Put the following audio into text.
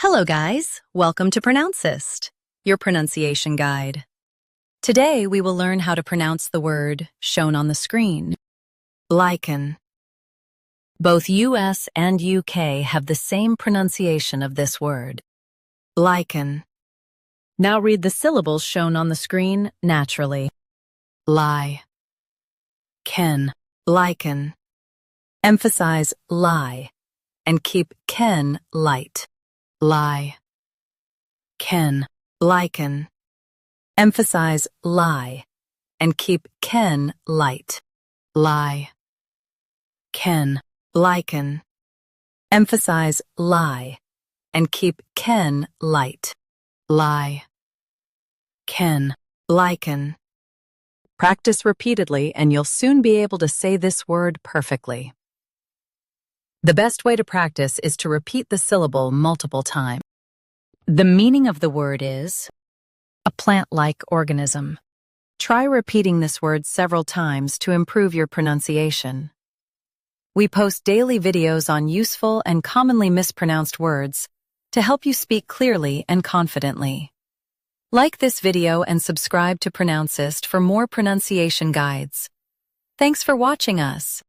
Hello guys, welcome to Pronouncist, your pronunciation guide. Today we will learn how to pronounce the word shown on the screen, lichen. Both US and UK have the same pronunciation of this word, lichen. Now read the syllables shown on the screen naturally. Ken, lichen. Emphasize lie and keep ken light. Ken, lichen. Emphasize lie and keep ken light. Ken, lichen. Emphasize lie and keep ken light. Ken, lichen. Practice repeatedly and you'll soon be able to say this word perfectly. The best way to practice is to repeat the syllable multiple times. The meaning of the word is a plant-like organism. Try repeating this word several times to improve your pronunciation. We post daily videos on useful and commonly mispronounced words to help you speak clearly and confidently. Like this video and subscribe to Pronouncist for more pronunciation guides. Thanks for watching us.